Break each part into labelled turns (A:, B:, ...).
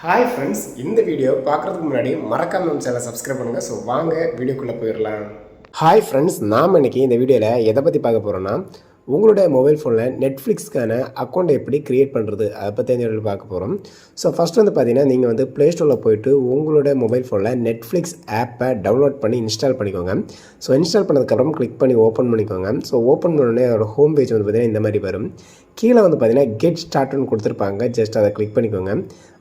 A: Hi friends, இந்த video பார்க்குறதுக்கு முன்னாடி மறக்காம நம்ம சேனலை சப்ஸ்கிரைப் பண்ணுங்கள். ஸோ வாங்க வீடியோக்குள்ளே போயிடலாம். ஹாய் ஃப்ரெண்ட்ஸ், நாம் இன்றைக்கி இந்த வீடியோவில் எதை பற்றி பார்க்க போகிறோன்னா, உங்களோட மொபைல் ஃபோனில் நெட்ஃப்ளிக்ஸ்க்கான அக்கௌண்ட் எப்படி க்ரியேட் பண்ணுறது அதை பற்றி இந்த வீடியோவில் பார்க்க போகிறோம். ஸோ ஃபஸ்ட் வந்து பார்த்தீங்கன்னா, நீங்கள் வந்து ப்ளே ஸ்டோரில் போய்ட்டு உங்களோட மொபைல் ஃபோனில் நெட்ஃப்ளிக்ஸ் ஆப்பை டவுன்லோட் பண்ணி இன்ஸ்டால் பண்ணிக்கோங்க. ஸோ இன்ஸ்டால் பண்ணதுக்கப்புறம் கிளிக் பண்ணி ஓப்பன் பண்ணிக்கோங்க. ஸோ ஓப்பன் பண்ணோடனே அதோட ஹோம் பேஜ் வந்து பார்த்திங்கன்னா இந்த மாதிரி வரும். கீழே வந்து பார்த்தீங்கன்னா கெட் ஸ்டார்ட்னு கொடுத்துருப்பாங்க. ஜஸ்ட் அதை கிளிக் பண்ணிக்கோங்க.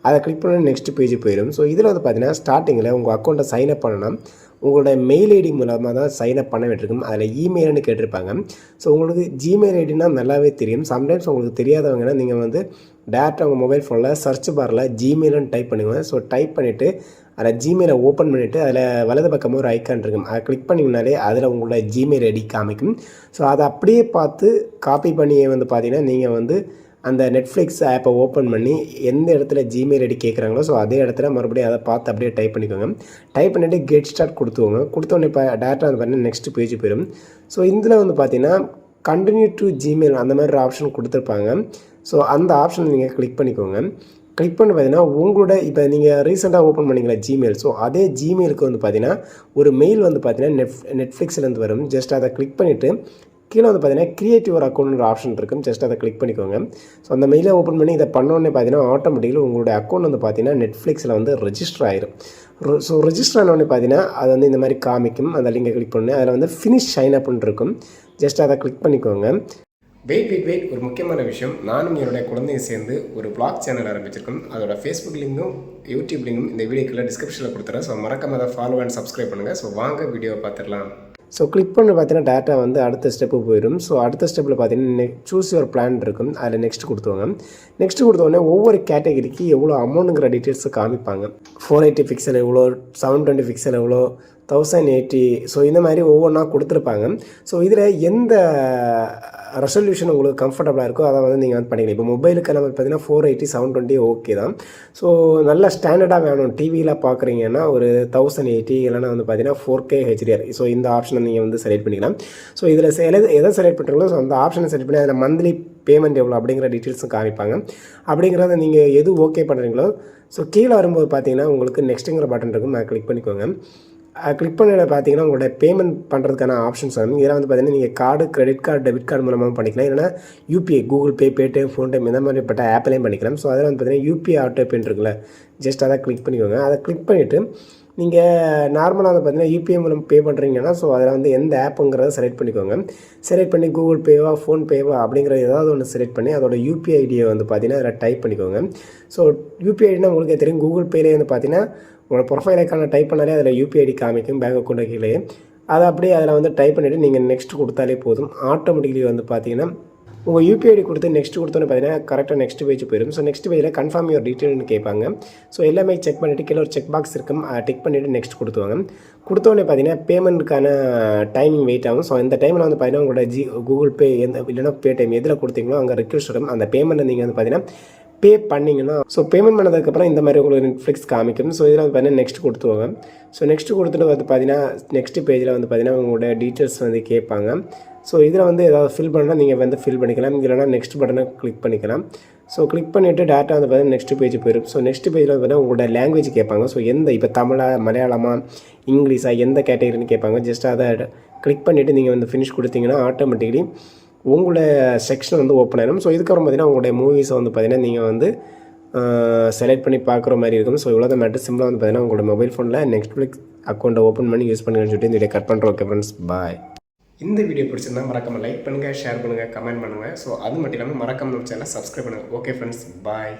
A: அதை கிளிக் பண்ணி நெக்ஸ்ட் பேஜ் போயிடும். ஸோ இதில் வந்து பார்த்தீங்கன்னா ஸ்டார்டிங்கில் உங்கள் அக்கௌண்ட்டை சைன்அப் பண்ணணும். உங்களோட மெயில் ஐடி மூலமாக தான் சைன்அப் பண்ண வேண்டியிருக்கும். அதில் இமெயில்னு கேட்டிருப்பாங்க. ஸோ உங்களுக்கு ஜிமெயில் ஐடினா நல்லாவே தெரியும். சம்டைம்ஸ் உங்களுக்கு தெரியாதவங்கன்னா நீங்கள் வந்து டேரெக்டாக உங்கள் மொபைல் ஃபோனில் சர்ச் பாரில் ஜிமெயில்னு டைப் பண்ணுங்கள். ஸோ டைப் பண்ணிவிட்டு அதில் ஜிமெயிலை ஓப்பன் பண்ணிவிட்டு அதில் வலது பக்கமாக ஒரு ஐக்கான் இருக்கும். அதை கிளிக் பண்ணிங்கனாலே அதில் உங்களோட ஜிமெயில் ஐடி காமிக்கும். ஸோ அதை அப்படியே பார்த்து காப்பி பண்ணி வந்து பார்த்தீங்கன்னா நீங்கள் வந்து அந்த நெட்ஃப்ளிக்ஸ் ஆப்பை ஓப்பன் பண்ணி எந்த இடத்துல ஜிமெயில் ஐடி கேட்குறாங்களோ ஸோ அதே இடத்துல மறுபடியும் அதை பார்த்து அப்படியே டைப் பண்ணிக்கோங்க. டைப் பண்ணிவிட்டு கெட் ஸ்டார்ட் கொடுத்துவோங்க. கொடுத்தோன்னே இப்போ டேரெக்டாக வந்து பார்த்தீங்கன்னா நெக்ஸ்ட் பேஜ் போயிடும். ஸோ இதில் வந்து பார்த்தீங்கன்னா கண்டினியூ டு ஜிமெயில் அந்த மாதிரி ஒரு ஆப்ஷன் கொடுத்துருப்பாங்க. ஸோ அந்த ஆப்ஷனை நீங்கள் கிளிக் பண்ணிக்கோங்க. கிளிக் பண்ணி பார்த்தீங்கன்னா உங்களோட இப்போ நீங்கள் ரீசெண்டாக ஓப்பன் பண்ணிங்களா ஜிமெயில், ஸோ அதே ஜிமெயிலுக்கு வந்து பார்த்தீங்கன்னா ஒரு மெயில் வந்து பார்த்தீங்கன்னா நெட்ஃப்ளிக்ஸ்லேருந்து வரும். ஜஸ்ட் அதை கிளிக் பண்ணிவிட்டு கீழே வந்து பார்த்தீங்கன்னா கிரியேட்டிவ் ஒரு அக்கௌண்ட் ஆப்ஷன் இருக்கும். ஜஸ்ட் அதை கிளிக் பண்ணிக்கோங்க. ஸோ அந்த மெயிலை ஓப்பன் பண்ணி இதை பண்ணோடனே பார்த்தீங்கன்னா ஆட்டோமேட்டிக்கலி உங்களோட அக்கௌண்ட் வந்து பார்த்தீங்கன்னா நெட்ஃப்ளிக்ஸில் வந்து ரெஜிஸ்டர் ஆயிரும். ஸோ ரெஜிஸ்டர் ஆனோடனே பார்த்தீங்கன்னா அது வந்து இந்த மாதிரி காமிக்கும். அந்த லிங்கை கிளிக் பண்ணி அதில் வந்து ஃபினிஷ் சைன் அப்னு இருக்கும். ஜஸ்ட் அதை கிளிக் பண்ணிக்கோங்க. வெயிட் ஒரு முக்கியமான விஷயம், நானும் என்னுடைய குழந்தையை சேர்ந்து ஒரு ப்ளாக் சேனல் ஆரம்பிச்சிருக்கோம். அதோட ஃபேஸ்புக் லிங்கும் யூடியூப் லிங்கும் இந்த வீடியோக்குள்ள டிஸ்கிரிப்ஷனில் கொடுத்துறேன். ஸோ மறக்காம அதை ஃபாலோ அண்ட் சப்ஸ்கிரைப் பண்ணுங்கள். ஸோ வாங்க வீடியோவை பார்த்துடலாம். ஸோ கிளிக் பண்ணி பார்த்தீங்கன்னா டேட்டா வந்து அடுத்த ஸ்டெப்பு போயிடும். ஸோ அடுத்த ஸ்டெப்பில் பார்த்தீங்கன்னா சூஸ் யுவர் பிளான் இருக்கும். அதில் நெக்ஸ்ட் கொடுத்துவாங்க. நெக்ஸ்ட் கொடுத்தோடனே ஒவ்வொரு கேட்டகரிக்கு எவ்வளோ அமௌண்ட்டுங்கிற டீட்டெயில்ஸை காமிப்பாங்க. 480 பிக்சல் எவ்வளோ, 720 பிக்சல் எவ்வளோ, 1080. ஸோ இந்த மாதிரி ஒவ்வொன்றா கொடுத்துருப்பாங்க. ஸோ இதில் எந்த ரெசல்யூஷன் உங்களுக்கு கம்ஃபர்டபுளாக இருக்கோ அதை வந்து நீங்கள் வந்து பண்ணிக்கலாம். இப்போ மொபைலுக்கு நம்ம பார்த்தீங்கன்னா 480, 720 ஓகே தான். ஸோ நல்ல ஸ்டாண்டர்டாக வேணும். டிவியில் பார்க்குறீங்கன்னா ஒரு 1080 இல்லைனா வந்து பார்த்தீங்கன்னா 4K HDR. ஸோ இந்த ஆப்ஷனை நீங்கள் வந்து செலக்ட் பண்ணிக்கலாம். ஸோ இதில் எதை செலக்ட் பண்ணுறீங்களோ ஸோ அந்த ஆப்ஷனை செலக்ட் பண்ணி அதில் மந்த்லி பேமெண்ட் எவ்வளோ அப்படிங்கிற டீட்டெயில்ஸும் காமிப்பாங்க. அப்படிங்கிறத நீங்கள் எது ஓகே பண்ணுறீங்களோ ஸோ கீழே வரும்போது பார்த்தீங்கன்னா உங்களுக்கு நெக்ஸ்ட்டுங்கிற பட்டன் இருக்கும். அதை கிளிக் பண்ணிக்கோங்க. கிளிக் பண்ண பார்த்தீங்கன்னா உங்களோட பேமெண்ட் பண்ணுறதுக்கான ஆப்ஷன்ஸ் வரும். இதெல்லாம் வந்து பார்த்தீங்கன்னா நீங்கள் card, credit card, debit card மூலமாக பண்ணிக்கலாம். இல்லைனா UPI, Google Pay, Paytm, PhonePe இந்த மாதிரிப்பட்ட ஆப்லேயும் பண்ணிக்கலாம். ஸோ அதில் வந்து பார்த்தீங்கன்னா யூபிஐ ஆட்டோ பேன்னு இருக்குல்ல, ஜஸ்ட் அதை கிளிக் பண்ணிக்கோங்க. அதை கிளிக் பண்ணிவிட்டு நீங்கள் நார்மலாக வந்து பார்த்தீங்கன்னா யூபிஐ மூலம் பே பண்ணுறீங்கன்னா ஸோ அதில் வந்து எந்த ஆப்புங்கிறத செலக்ட் பண்ணிக்கோங்க. செலக்ட் பண்ணி கூகுள் பேவா, ஃபோன்பேவா அப்படிங்கிற ஏதாவது ஒன்று செலக்ட் பண்ணி அதோட யூபிஐ ஐடியை வந்து பார்த்தீங்கன்னா அதில் டைப் பண்ணிக்கோங்க. ஸோ யூபிஐ ஐடினா உங்களுக்கே தெரியும். கூகுள் பேலேயே வந்து பார்த்தீங்கன்னா உங்களோட ப்ரொஃபைல் ஐக்கான டைப் பண்ணாலே அதில் யூபிஐ ஐடி காமிக்கும் பேங்க் அக்கௌண்ட் கீழே. அதை அப்படியே அதில் வந்து டைப் பண்ணிவிட்டு நீங்கள் நெக்ஸ்ட் கொடுத்தாலே போதும். ஆட்டோமேட்டிக்கலி வந்து பார்த்தீங்கன்னா உங்கள் யூபிஐ ஐடி கொடுத்து நெக்ஸ்ட் கொடுத்தோன்னு பார்த்தீங்கன்னா கரெக்டாக நெக்ஸ்ட் பேஜ் போயிடும். ஸோ நெக்ஸ்ட் பேஜில் கன்ஃபார்ம் யுவர் டீட்டெயில்னு கேட்பாங்க. ஸோ எல்லாமே செக் பண்ணிவிட்டு கீழே ஒரு செக் பாக்ஸ் இருக்கும். அதை டிக் பண்ணிவிட்டு நெக்ஸ்ட் கொடுத்துவாங்க. கொடுத்தோடனே பார்த்தீங்கன்னா பேமெண்ட்டுக்கான டைமிங் வெயிட் ஆகும். ஸோ இந்த டைமில் வந்து பார்த்தீங்கன்னா உங்களோட கூகுள் பே இல்லைனா பேடிஎம் எதில் கொடுத்தீங்களோ அங்கே ரிக்வெஸ்ட் வரும். அந்த பேமெண்ட்டை நீங்கள் வந்து பார்த்தீங்கன்னா பே பண்ணிங்கன்னா ஸோ பேமெண்ட் பண்ணதுக்கப்புறம் இந்த மாதிரி உங்களுக்கு நெட்ஃப்ளிக்ஸ் காமிக்கும். ஸோ இதில் வந்து பார்த்தீங்கன்னா நெக்ஸ்ட் கொடுத்துவாங்க. ஸோ நெக்ஸ்ட் கொடுத்துட்டு வந்து பார்த்தீங்கன்னா நெக்ஸ்ட் பேஜில் வந்து பார்த்தீங்கன்னா உங்களோட டீட்டெயில்ஸ் வந்து கேட்பாங்க. ஸோ இதில் வந்து ஏதாவது ஃபில் பண்ணால் நீங்கள் வந்து ஃபில் பண்ணிக்கலாம். இல்லைனா நெக்ஸ்ட் பட்டனை கிளிக் பண்ணிக்கலாம். ஸோ கிளிக் பண்ணிவிட்டு டேட்டா வந்து பார்த்தீங்கன்னா நெக்ஸ்ட் பேஜ் போயிடும். ஸோ நெக்ஸ்ட் பேஜில் வந்து பார்த்தீங்கன்னா உங்களோட லாங்குவேஜ் கேட்பாங்க. ஸோ எந்த இப்போ தமிழா, மலையாளமா, இங்கிலீஷா எந்த கேட்டகரின்னு கேட்பாங்க. ஜஸ்ட் அதை கிளிக் பண்ணிவிட்டு நீங்கள் வந்து ஃபினிஷ் கொடுத்தீங்கன்னா ஆட்டோமேட்டிக்கலி உங்களோட செக்ஷன் வந்து ஓப்பன் ஆகிடும். ஸோ இதுக்கப்புறம் பார்த்தீங்கன்னா உங்களுடைய மூவிஸை வந்து பார்த்தீங்கன்னா நீங்கள் வந்து செலக்ட் பண்ணி பார்க்குற மாதிரி இருக்கும். ஸோ இவ்வளோ தான் மேட்ரு. சிம்பிளாக வந்து பார்த்தீங்கன்னா உங்களோட மொபைல் ஃபோனில் நெட்ஃப்ளிக்ஸ் அக்கௌண்ட்டை ஓப்பன் பண்ணி யூஸ் பண்ணுங்கன்னு சொல்லிட்டு இந்த வீடியோ கட் பண்ணுறோம். ஓகே ஃப்ரெண்ட்ஸ், பாய். இந்த வீடியோ பிடிச்சிருந்தா மறக்காமல் லைக் பண்ணுங்கள், ஷேர் பண்ணுங்கள், கமெண்ட் பண்ணுங்கள். ஸோ அது மட்டும் இல்லாமல் மறக்காமல் நம்ம சேனலை சப்ஸ்கிரைப் பண்ணுங்கள். ஓகே ஃப்ரெண்ட்ஸ், பாய்.